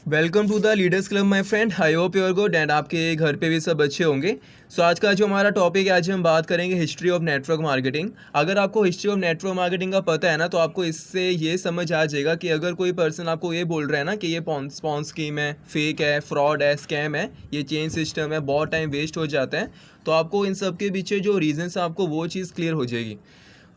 Welcome to the leaders club my friend. I hope you are good and आपके घर पे भी सब अच्छे होंगे। सो आज का जो हमारा टॉपिक है, आज हम बात करेंगे हिस्ट्री ऑफ नेटवर्क मार्केटिंग। अगर आपको हिस्ट्री ऑफ नेटवर्क मार्केटिंग का पता है ना, तो आपको इससे ये समझ आ जाएगा कि अगर कोई पर्सन आपको ये बोल रहा है ना कि ये स्पॉन्स स्कीम है, फेक है, फ्रॉड है, स्कैम है, ये चेंज सिस्टम है, बहुत टाइम वेस्ट हो जाता है, तो आपको इन सब के पीछे जो रीजंस है आपको वो चीज़ क्लियर हो जाएगी।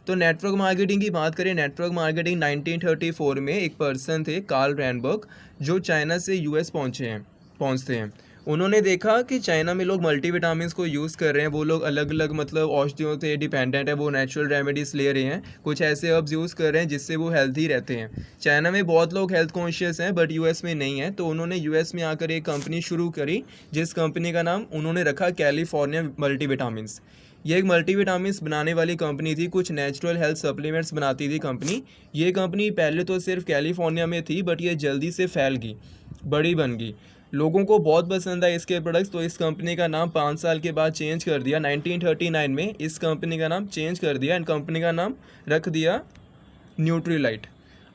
तो नेटवर्क मार्केटिंग की बात करें, नेटवर्क मार्केटिंग 1934 में एक पर्सन थे, कार्ल रैनबर्ग, जो चाइना से यूएस पहुंचते हैं। उन्होंने देखा कि चाइना में लोग मल्टीविटामिन्स को यूज़ कर रहे हैं, वो लोग अलग अलग मतलब औषधियों से डिपेंडेंट है, वो नेचुरल रेमेडीज़ ले रहे हैं, कुछ ऐसे हर्ब्स यूज़ कर रहे हैं जिससे वो हेल्थी रहते हैं। चाइना में बहुत लोग हेल्थ कॉन्शियस हैं बट यूएस में नहीं है, तो उन्होंने यूएस में आकर एक कंपनी शुरू करी, जिस कंपनी का नाम उन्होंने रखा कैलिफोर्निया मल्टीविटामिन्स। ये एक मल्टीविटामिन्स बनाने वाली कंपनी थी, कुछ नेचुरल हेल्थ सप्लीमेंट्स बनाती थी कंपनी। ये कंपनी पहले तो सिर्फ कैलिफोर्निया में थी बट ये जल्दी से फैल गई, बड़ी बन गई, लोगों को बहुत पसंद आए इसके प्रोडक्ट्स। तो इस कंपनी का नाम 5 साल के बाद चेंज कर दिया, 1939 में इस कंपनी का नाम चेंज कर दिया एंड कंपनी का नाम रख दिया न्यूट्रीलाइट।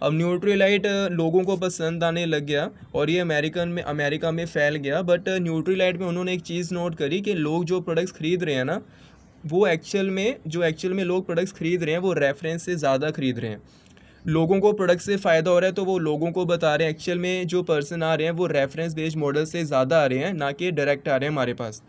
अब न्यूट्रीलाइट लोगों को पसंद आने लग गया और ये अमेरिका में फैल गया। बट न्यूट्रीलाइट में उन्होंने एक चीज़ नोट करी कि लोग जो प्रोडक्ट्स खरीद रहे हैं ना, वो एक्चुअल में लोग प्रोडक्ट्स खरीद रहे हैं वो रेफरेंस से ज़्यादा खरीद रहे हैं। लोगों को प्रोडक्ट से फ़ायदा हो रहा है तो वो लोगों को बता रहे हैं। एक्चुअल में जो पर्सन आ रहे हैं वो रेफरेंस बेस्ड मॉडल से ज़्यादा आ रहे हैं, ना कि डायरेक्ट आ रहे हैं हमारे पास।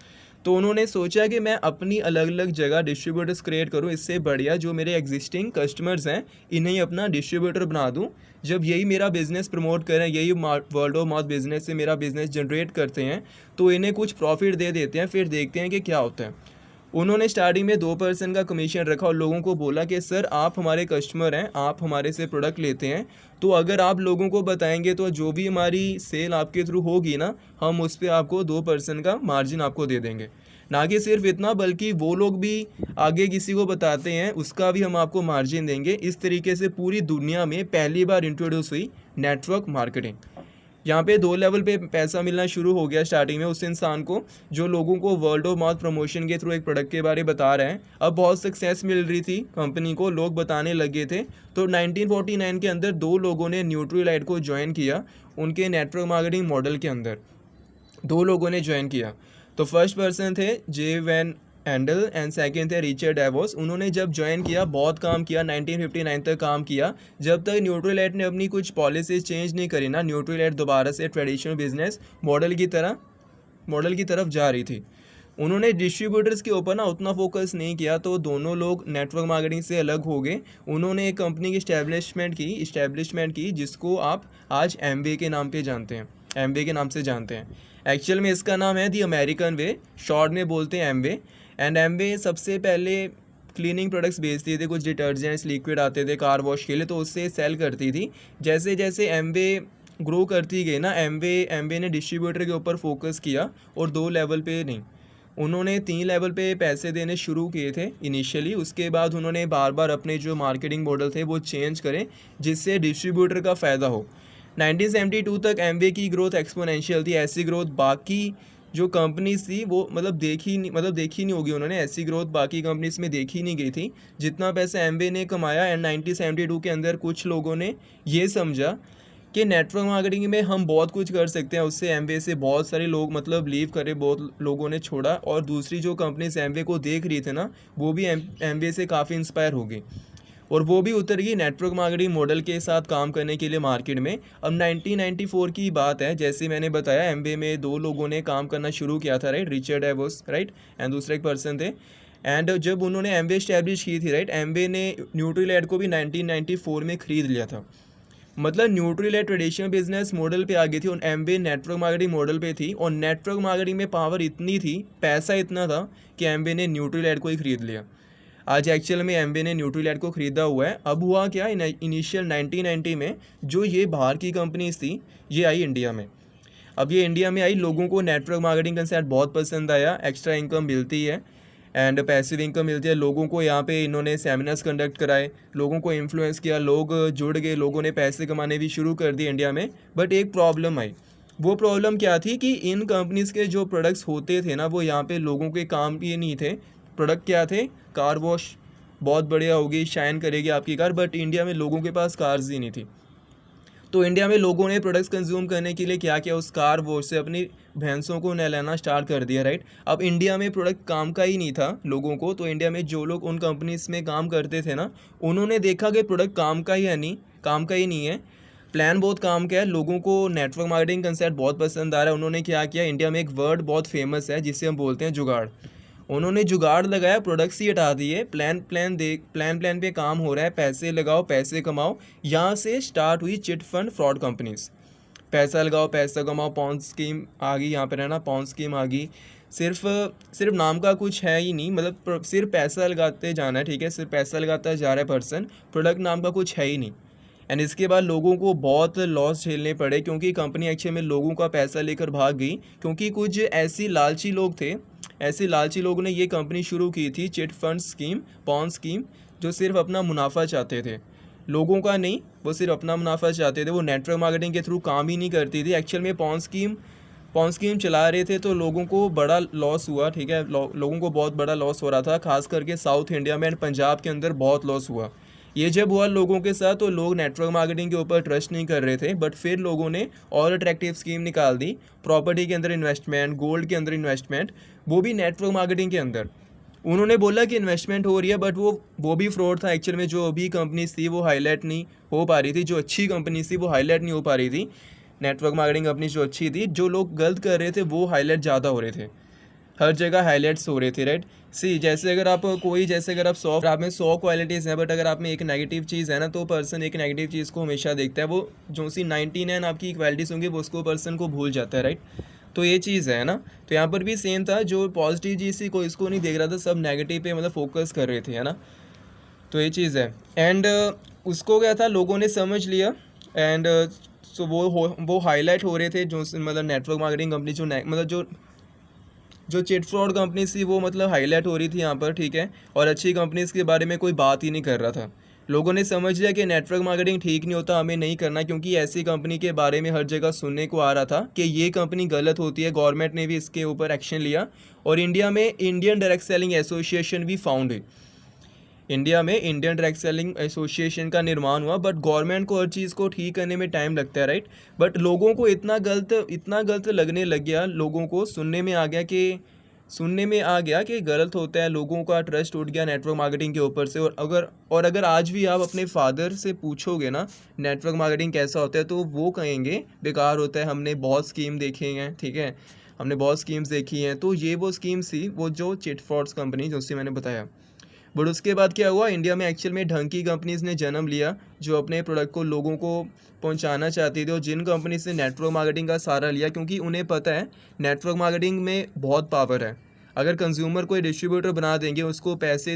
तो उन्होंने सोचा कि मैं अपनी अलग अलग जगह डिस्ट्रीब्यूटर्स क्रिएट करूं, इससे बढ़िया जो मेरे एग्जिस्टिंग कस्टमर्स हैं इन्हें अपना डिस्ट्रीब्यूटर बना दूं। जब यही मेरा बिज़नेस प्रमोट करें, यही वर्ल्ड ऑफ माउथ बिज़नेस से मेरा बिज़नेस जनरेट करते हैं, तो इन्हें कुछ प्रॉफिट दे देते हैं, फिर देखते हैं कि क्या होता है। उन्होंने स्टार्टिंग में 2% का कमीशन रखा और लोगों को बोला कि सर आप हमारे कस्टमर हैं, आप हमारे से प्रोडक्ट लेते हैं, तो अगर आप लोगों को बताएंगे तो जो भी हमारी सेल आपके थ्रू होगी ना, हम उस पर आपको 2% का मार्जिन आपको दे देंगे। ना कि सिर्फ इतना, बल्कि वो लोग भी आगे किसी को बताते हैं उसका भी हम आपको मार्जिन देंगे। इस तरीके से पूरी दुनिया में पहली बार इंट्रोड्यूस हुई नेटवर्क मार्केटिंग। यहाँ पे 2 लेवल पे पैसा मिलना शुरू हो गया स्टार्टिंग में उस इंसान को जो लोगों को वर्ल्ड ऑफ माउथ प्रमोशन के थ्रू एक प्रोडक्ट के बारे में बता रहे हैं। अब बहुत सक्सेस मिल रही थी कंपनी को, लोग बताने लगे थे। तो 1949 के अंदर 2 लोगों ने न्यूट्रीलाइट को ज्वाइन किया उनके नेटवर्क मार्केटिंग मॉडल के अंदर। 2 लोगों ने ज्वाइन किया। तो फर्स्ट पर्सन थे जे वैन एंडल एंड सेकंड थे रिचर्ड डेवोस। उन्होंने जब ज्वाइन किया बहुत काम किया, 1959 तक काम किया, जब तक न्यूट्रीलाइट ने अपनी कुछ पॉलिसीज चेंज नहीं करी ना, न्यूट्रीलाइट दोबारा से ट्रेडिशनल बिजनेस मॉडल की तरफ जा रही थी। उन्होंने डिस्ट्रीब्यूटर्स के ऊपर ना उतना फोकस नहीं किया, तो दोनों लोग नेटवर्क मार्केटिंग से अलग हो गए। उन्होंने एक कंपनी की इस्टेब्लिशमेंट की जिसको आप आज एमवे के नाम पे जानते हैं, एमवे के नाम से जानते हैं। एक्चुअल में इसका नाम है दी अमेरिकन वे, शॉर्ट में बोलते हैं एमवे। एंड एमवे सबसे पहले क्लीनिंग प्रोडक्ट्स बेचती थी, कुछ डिटर्जेंट्स लिक्विड आते थे कार वॉश के लिए, तो उससे सेल करती थी। जैसे जैसे एमवे ग्रो करती गई ना, एमवे ने डिस्ट्रीब्यूटर के ऊपर फोकस किया और 2 लेवल पे नहीं, उन्होंने 3 लेवल पे पैसे देने शुरू किए थे इनिशियली। उसके बाद उन्होंने बार बार अपने जो मार्केटिंग मॉडल थे वो चेंज करें जिससे डिस्ट्रीब्यूटर का फ़ायदा हो। 1972 तक एमवे की ग्रोथ एक्सपोनेंशियल थी। ऐसी ग्रोथ बाकी जो कंपनीज थी वो देखी नहीं होगी उन्होंने, ऐसी ग्रोथ बाकी कंपनीज में देखी नहीं गई थी जितना पैसा एमवे ने कमाया। एंड 1972 के अंदर कुछ लोगों ने ये समझा कि नेटवर्क मार्केटिंग में हम बहुत कुछ कर सकते हैं, उससे एमवे से बहुत सारे लोग लीव करे, बहुत लोगों ने छोड़ा। और दूसरी जो कंपनीज एमवे को देख रही थे ना, वो भी एमवे से काफ़ी इंस्पायर हो गई और वो भी उतर गई नेटवर्क मार्केटिंग मॉडल के साथ काम करने के लिए मार्केट में। अब 1994 की बात है, जैसे मैंने बताया एमवे में 2 लोगों ने काम करना शुरू किया था, right, Richard DeVos, right, and दूसरा एक पर्सन थे। एंड जब उन्होंने एमवे स्टैब्लिश की थी, राइट, एमवे ने न्यूट्रीलाइट को भी 1994 में ख़रीद लिया था। मतलब न्यूट्रीलाइट ट्रेडिशनल बिजनेस मॉडल पे आ गई थी और एमवे नेटवर्क मार्केटिंग मॉडल पे थी। और नेटवर्क मार्केटिंग में पावर इतनी थी, पैसा इतना था कि एमवे ने न्यूट्रीलाइट को ही ख़रीद लिया। आज एक्चुअल में एमवे ने न्यूट्रीलाइट को ख़रीदा हुआ है। अब हुआ क्या, इनिशियल 1990 में जो ये बाहर की कंपनीज थी ये आई इंडिया में। अब ये इंडिया में आई, लोगों को नेटवर्क मार्केटिंग कंसेप्ट बहुत पसंद आया, एक्स्ट्रा इनकम मिलती है एंड पैसिव इनकम मिलती है। लोगों को यहाँ पे इन्होंने सेमिनार्स कंडक्ट कराए, लोगों को इन्फ्लुएंस किया, लोग जुड़ गए, लोगों ने पैसे कमाने भी शुरू कर दिए इंडिया में। बट एक प्रॉब्लम आई। वो प्रॉब्लम क्या थी कि इन कंपनीज़ के जो प्रोडक्ट्स होते थे ना, वो यहाँ पे लोगों के काम के नहीं थे। प्रोडक्ट क्या थे, कार वॉश बहुत बढ़िया होगी, शाइन करेगी आपकी कार, बट इंडिया में लोगों के पास कार्स ही नहीं थी। तो इंडिया में लोगों ने प्रोडक्ट्स कंज्यूम करने के लिए क्या किया, उस कार वॉश से अपनी भैंसों को नहलाना स्टार्ट कर दिया, राइट। अब इंडिया में प्रोडक्ट काम का ही नहीं था लोगों को, तो इंडिया में जो लोग उन कंपनीज में काम करते थे ना, उन्होंने देखा कि प्रोडक्ट काम का ही है नहीं, काम का ही नहीं है, प्लान बहुत काम का है, लोगों को नेटवर्क मार्केटिंग कंसेप्ट बहुत पसंद आ रहा है। उन्होंने क्या किया, इंडिया में एक वर्ड बहुत फेमस है जिसे हम बोलते हैं जुगाड़। उन्होंने जुगाड़ लगाया, प्रोडक्ट्स ही हटा दिए, प्लान पे काम हो रहा है, पैसे लगाओ पैसे कमाओ। यहाँ से स्टार्ट हुई चिट फंड फ्रॉड कंपनीज। पैसा लगाओ पैसा कमाओ, पॉन्ज स्कीम आ गई यहाँ पर, है ना, पॉन्ज स्कीम आ गई। सिर्फ नाम का कुछ है ही नहीं, मतलब सिर्फ पैसा लगाते जाना है, ठीक है, सिर्फ पैसा लगाता जा रहा है पर्सन, प्रोडक्ट नाम का कुछ है ही नहीं। एंड इसके बाद लोगों को बहुत लॉस झेलने पड़े, क्योंकि कंपनी एक्चुअली में लोगों का पैसा लेकर भाग गई, क्योंकि कुछ ऐसे लालची लोगों ने ये कंपनी शुरू की थी, chit fund scheme, pawn scheme, जो सिर्फ अपना मुनाफा चाहते थे, लोगों का नहीं, वो सिर्फ अपना मुनाफा चाहते थे। वो नेटवर्क मार्केटिंग के थ्रू काम ही नहीं करती थी। एक्चुअल में पॉन स्कीम चला रहे थे, तो लोगों को बड़ा लॉस हुआ, ठीक है, लोगों को बहुत बड़ा लॉस हो रहा था, खास करके साउथ इंडिया में एंड पंजाब के अंदर बहुत लॉस हुआ। ये जब हुआ लोगों के साथ, तो लोग नेटवर्क मार्केटिंग के ऊपर ट्रस्ट नहीं कर रहे थे, बट फिर लोगों ने और अट्रैक्टिव स्कीम निकाल दी, प्रॉपर्टी के अंदर इन्वेस्टमेंट, गोल्ड के अंदर इन्वेस्टमेंट, वो भी नेटवर्क मार्केटिंग के अंदर। उन्होंने बोला कि इन्वेस्टमेंट हो रही है, बट वो भी फ्रॉड था। एक्चुअल में जो अभी कंपनीज थी वो हाईलाइट नहीं हो पा रही थी, जो अच्छी कंपनीज थी वो हाईलाइट नहीं हो पा रही थी। नेटवर्क मार्केटिंग कंपनी जो अच्छी थी, जो लोग गलत कर रहे थे वो हाईलाइट ज़्यादा हो रहे थे, हर जगह हाईलाइट्स हो रहे थे, राइट। जैसे अगर आप 100 क्वालिटीज़ हैं, बट अगर आप में एक नेगेटिव चीज़ है ना, तो पर्सन एक नेगेटिव चीज़ को हमेशा देखता है, वो जो सी 99 आपकी क्वालिटीज़ होंगी वो उसको पर्सन को भूल जाता है, राइट। तो ये चीज़ है ना। तो यहाँ पर भी सेम था, जो पॉजिटिव चीज़ थी कोई इसको नहीं देख रहा था, सब नेगेटिव पे मतलब फोकस कर रहे थे, है ना। तो ये चीज़ है। एंड उसको क्या था, लोगों ने समझ लिया, एंड सो वो हाईलाइट हो रहे थे, जो मतलब नेटवर्क मार्केटिंग कंपनी जो चिट फ्रॉड कंपनीज थी वो मतलब हाईलाइट हो रही थी यहाँ पर, ठीक है, और अच्छी कंपनीज के बारे में कोई बात ही नहीं कर रहा था। लोगों ने समझ लिया कि नेटवर्क मार्केटिंग ठीक नहीं होता, हमें नहीं करना, क्योंकि ऐसी कंपनी के बारे में हर जगह सुनने को आ रहा था कि ये कंपनी गलत होती है। गवर्नमेंट ने भी इसके ऊपर एक्शन लिया, और इंडिया में इंडियन डायरेक्ट सेलिंग एसोसिएशन भी फाउंड है। इंडिया में इंडियन डायरेक्ट सेलिंग एसोसिएशन का निर्माण हुआ, बट गवर्नमेंट को हर चीज़ को ठीक करने में टाइम लगता है, राइट। बट लोगों को इतना गलत लगने लग गया, लोगों को सुनने में आ गया कि गलत होता है, लोगों का ट्रस्ट उठ गया नेटवर्क मार्केटिंग के ऊपर से। और अगर आज भी आप अपने फादर से पूछोगे ना नेटवर्क मार्केटिंग कैसा होता है, तो वो कहेंगे बेकार होता है, हमने बहुत स्कीम देखे हैं, ठीक है, हमने बहुत स्कीम्स देखी हैं। तो ये वो स्कीम्स थी, वो जो चिट फंड्स कंपनी जो मैंने बताया। बट उसके बाद क्या हुआ, इंडिया में एक्चुअल में ढंग की कंपनीज़ ने जन्म लिया, जो अपने प्रोडक्ट को लोगों को पहुंचाना चाहती थी, और जिन कंपनी से नेटवर्क मार्केटिंग का सहारा लिया, क्योंकि उन्हें पता है नेटवर्क मार्केटिंग में बहुत पावर है। अगर कंज्यूमर कोई डिस्ट्रीब्यूटर बना देंगे, उसको पैसे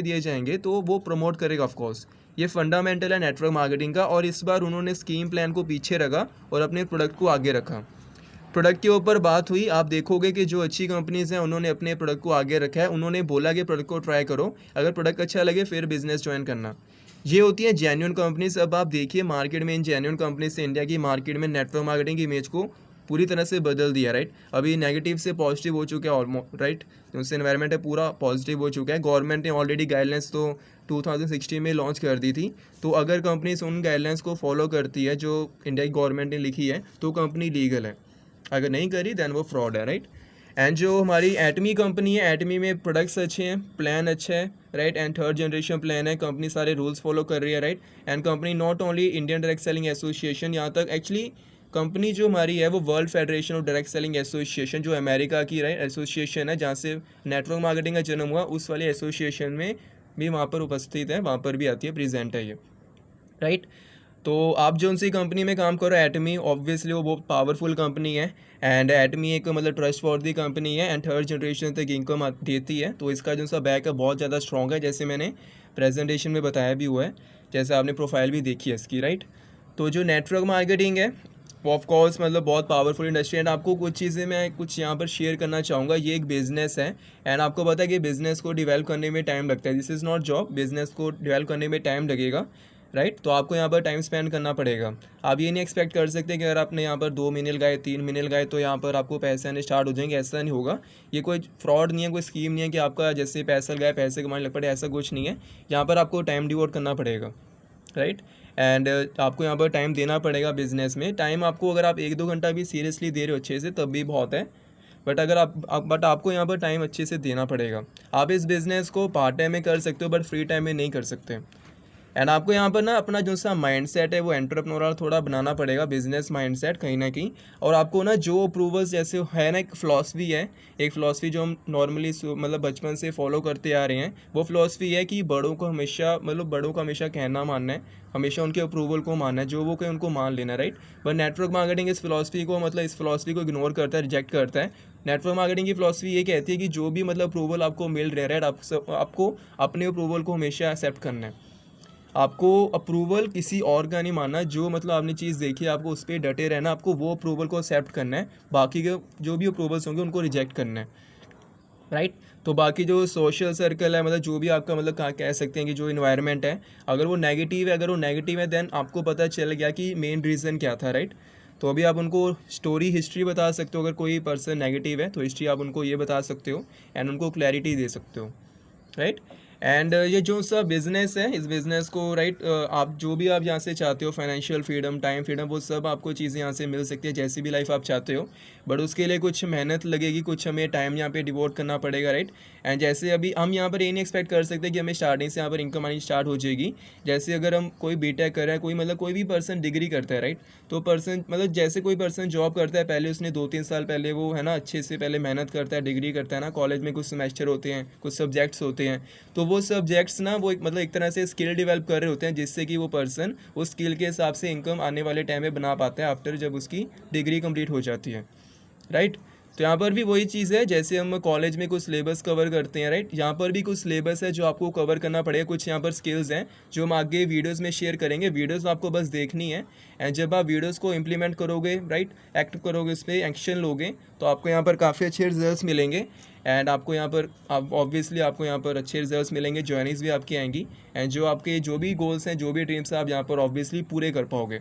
दिए जाएंगे, तो वो प्रमोट करेगा ऑफकोर्स। ये फंडामेंटल है नेटवर्क मार्केटिंग का। और इस बार उन्होंने स्कीम प्लान को पीछे रखा और अपने प्रोडक्ट को आगे रखा। प्रोडक्ट के ऊपर बात हुई, आप देखोगे कि जो अच्छी कंपनीज़ हैं उन्होंने अपने प्रोडक्ट को आगे रखा है। उन्होंने बोला कि प्रोडक्ट को ट्राई करो, अगर प्रोडक्ट अच्छा लगे फिर बिजनेस ज्वाइन करना। ये होती है जेन्युइन कंपनीज। अब आप देखिए मार्केट में इन जेन्युइन कंपनीज से इंडिया की मार्केट में नेटवर्क मार्केटिंग की इमेज को पूरी तरह से बदल दिया, राइट। अभी नेगेटिव से पॉजिटिव हो चुका है ऑलमोस्ट, राइट। उससे एनवायरनमेंट है पूरा पॉजिटिव हो चुका है। गवर्नमेंट ने ऑलरेडी गाइडलाइंस तो 2016 में लॉन्च कर दी थी। तो अगर कंपनीज उन गाइडलाइंस को फॉलो करती है जो इंडिया की गवर्नमेंट ने लिखी है, तो कंपनी लीगल है। अगर नहीं करी देन वो फ्रॉड है, राइट। एंड जो हमारी एटमी कंपनी है, एटमी में प्रोडक्ट्स अच्छे हैं, प्लान अच्छा है, right, and 3rd generation plan है, कंपनी सारे रूल्स फॉलो कर रही है, right. And company not only Indian direct selling association, यहाँ तक एक्चुअली कंपनी जो हमारी है वो world federation of direct selling association, जो अमेरिका की, राइट, एसोसिएशन है, जहाँ से नेटवर्क मार्केटिंग का जन्म हुआ, उस वाले एसोसिएशन में भी वहाँ पर उपस्थित है, वहाँ पर भी आती है, प्रेजेंट है ये, राइट। तो आप जो उनसी कंपनी में काम करो, एटमी, ऑब्वियसली वो बहुत पावरफुल कंपनी है। एंड एटमी एक मतलब ट्रस्ट वर्दी कंपनी है, एंड 3rd जनरेशन तक इनकम देती है। तो इसका जो सा बैक है बहुत ज़्यादा स्ट्रॉन्ग है, जैसे मैंने प्रेजेंटेशन में बताया भी हुआ है, जैसे आपने प्रोफाइल भी देखी है इसकी, राइट। तो जो नेटवर्क मार्केटिंग है वो ऑफकोर्स मतलब बहुत पावरफुल इंडस्ट्री। एंड आपको कुछ चीज़ें मैं कुछ यहाँ पर शेयर करना चाहूँगा। ये एक बिज़नेस है, एंड आपको पता है कि बिज़नेस को डेवलप करने में टाइम लगता है। This is not job, business को डेवलप करने में टाइम लगेगा, राइट। तो आपको यहाँ पर टाइम स्पेंड करना पड़ेगा। आप ये नहीं एक्सपेक्ट कर सकते कि अगर आपने यहाँ पर 2 महीने लगाए, 3 महीने लगाए, तो यहाँ पर आपको पैसे आने स्टार्ट हो जाएंगे, ऐसा नहीं होगा। ये कोई फ्रॉड नहीं है, कोई स्कीम नहीं है कि आपका जैसे पैसा लगाए पैसे कमाने लग पड़े, ऐसा कुछ नहीं है। यहाँ पर आपको टाइम डिवोट करना पड़ेगा, राइट। एंड आपको यहाँ पर टाइम देना पड़ेगा बिजनेस में। टाइम आपको अगर आप 1-2 घंटा भी सीरियसली दे रहे हो अच्छे से तब भी बहुत है, बट अगर बट आपको यहाँ पर टाइम अच्छे से देना पड़ेगा। आप इस बिज़नेस को पार्ट टाइम में कर सकते हो बट फ्री टाइम में नहीं कर सकते। एंड आपको यहाँ पर ना अपना जो सा माइंडसेट है वो एंटरप्रेन्योरल थोड़ा बनाना पड़ेगा, बिजनेस माइंडसेट कहीं ना कहीं। और आपको ना जो अप्रूवल्स जैसे है ना, एक फ़िलासफ़ी है, एक फ़िलासफ़ी जो हम नॉर्मली मतलब बचपन से फॉलो करते आ रहे हैं, वो फ़िलासफ़ी है कि बड़ों को हमेशा मतलब बड़ों का हमेशा कहना मानना है, हमेशा उनके अप्रूवल को मानना है, जो वो कहें उनको मान लेना, राइट। बट नेटवर्क मार्केटिंग इस फ़िलासफ़ी को मतलब इस फ़िलासफ़ी को इग्नोर करता है, रिजेक्ट करता है। नेटवर्क मार्केटिंग की फ़िलासफ़ी ये कहती है कि जो भी मतलब अप्रूवल आपको मिल रहा है, राइट, आपको अपने अप्रूवल को हमेशा एक्सेप्ट करना है। आपको अप्रूवल किसी और का नहीं मानना, जो मतलब आपने चीज़ देखी है आपको उस पर डटे रहना, आपको वो अप्रूवल को एक्सेप्ट करना है, बाकी के जो भी अप्रूवल्स होंगे उनको रिजेक्ट करना है, राइट। तो बाकी जो सोशल सर्कल है, मतलब जो भी आपका मतलब कह सकते हैं कि जो इन्वायरमेंट है, अगर वो नेगेटिव है, देन आपको पता चल गया कि मेन रीज़न क्या था, राइट। तो अभी आप उनको स्टोरी हिस्ट्री बता सकते हो, अगर कोई पर्सन नेगेटिव है तो हिस्ट्री आप उनको ये बता सकते हो एंड उनको क्लैरिटी दे सकते हो, राइट। एंड ये जो सा बिज़नेस है, इस बिज़नेस को राइट आप जो भी आप यहाँ से चाहते हो, फाइनेंशियल फ्रीडम, टाइम फ्रीडम, वो सब आपको चीज़ें यहाँ से मिल सकती है, जैसी भी लाइफ आप चाहते हो। बट उसके लिए कुछ मेहनत लगेगी, कुछ हमें टाइम यहाँ पे डिवोट करना पड़ेगा, राइट। एंड जैसे अभी हम यहाँ पर ये नहीं एक्सपेक्ट कर सकते कि हमें स्टार्टिंग से यहाँ पर इनकम आनी स्टार्ट हो जाएगी। जैसे अगर हम कोई बीटेक कर रहा है, कोई मतलब कोई भी पर्सन डिग्री करता है, राइट, तो पर्सन मतलब जैसे कोई पर्सन जॉब करता है, पहले उसने 2-3 साल पहले वो है ना अच्छे से पहले मेहनत करता है, डिग्री करता है ना, कॉलेज में कुछ सेमेस्टर होते हैं, कुछ सब्जेक्ट्स होते हैं, तो वो सब्जेक्ट्स ना वो मतलब एक तरह से स्किल डेवलप कर रहे होते हैं, जिससे कि वो पर्सन उस स्किल के हिसाब से इनकम आने वाले टाइम में बना पाता है आफ्टर जब उसकी डिग्री कंप्लीट हो जाती है, राइट। तो यहाँ पर भी वही चीज़ है, जैसे हम कॉलेज में कुछ सिलेबस कवर करते हैं, राइट, यहाँ पर भी कुछ सिलेबस है जो आपको कवर करना पड़ेगा, कुछ यहाँ पर स्किल्स हैं जो हम आगे वीडियोस में शेयर करेंगे। वीडियोस आपको बस देखनी है एंड जब आप वीडियोस को इम्प्लीमेंट करोगे, राइट, एक्ट करोगे, उस पर एक्शन लोगे, तो आपको यहाँ पर काफ़ी अच्छे रिजल्ट्स मिलेंगे। एंड आपको यहाँ पर ऑब्वियसली आपको यहाँ पर अच्छे रिजल्ट्स मिलेंगे, जॉइनिंग्स भी आपकी आएंगी एंड जो आपके जो भी गोल्स हैं, जो भी ड्रीम्स हैं, आप यहाँ पर ऑब्वियसली पूरे कर पाओगे।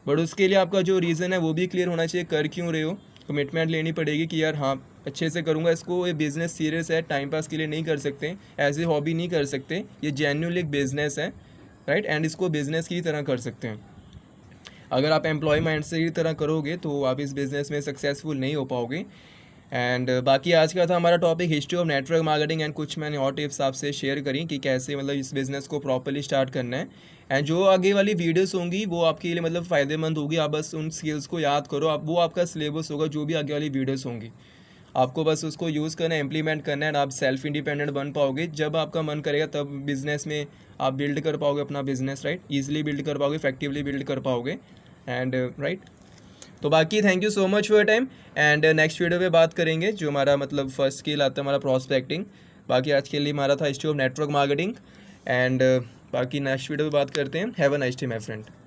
बट उसके लिए आपका जो रीज़न है वो भी क्लियर होना चाहिए, कर क्यों रहे हो। कमिटमेंट लेनी पड़ेगी कि यार हाँ अच्छे से करूँगा इसको, ये बिज़नेस सीरियस है, टाइम पास के लिए नहीं कर सकते, एज ए हॉबी नहीं कर सकते, ये जेन्युइनली एक बिज़नेस है, राइट, एंड इसको बिज़नेस की तरह कर सकते हैं। अगर आप एम्प्लॉय माइंड से ही तरह करोगे तो आप इस बिज़नेस में सक्सेसफुल नहीं हो पाओगे। एंड बाकी आज का था हमारा topic history of network marketing and कुछ मैंने और टिप्स आपसे शेयर करी कि कैसे मतलब इस बिज़नेस को प्रॉपर्ली स्टार्ट करना है। एंड जो आगे वाली वीडियोस होंगी वो आपके लिए मतलब फ़ायदेमंद होगी, आप बस उन स्किल्स को याद करो, आप वो आपका सिलेबस होगा जो भी आगे वाली वीडियोस होंगी, आपको बस उसको यूज़ करना है, इम्प्लीमेंट करना है, एंड आप सेल्फ इंडिपेंडेंट बन पाओगे। जब आपका मन करेगा तब बिज़नेस में आप बिल्ड कर पाओगे अपना बिज़नेस, राइट, ईजिली बिल्ड कर पाओगे, इफेक्टिवली बिल्ड कर पाओगे एंड राइट। तो बाकी thank you so much for your time and next video पे बात करेंगे जो हमारा मतलब फर्स्ट स्किल आता है हमारा प्रॉस्पेक्टिंग। बाकी आज के लिए हमारा था history of network marketing and बाकी नेक्स्ट वीडियो पे बात करते हैं। Have a nice day my friend.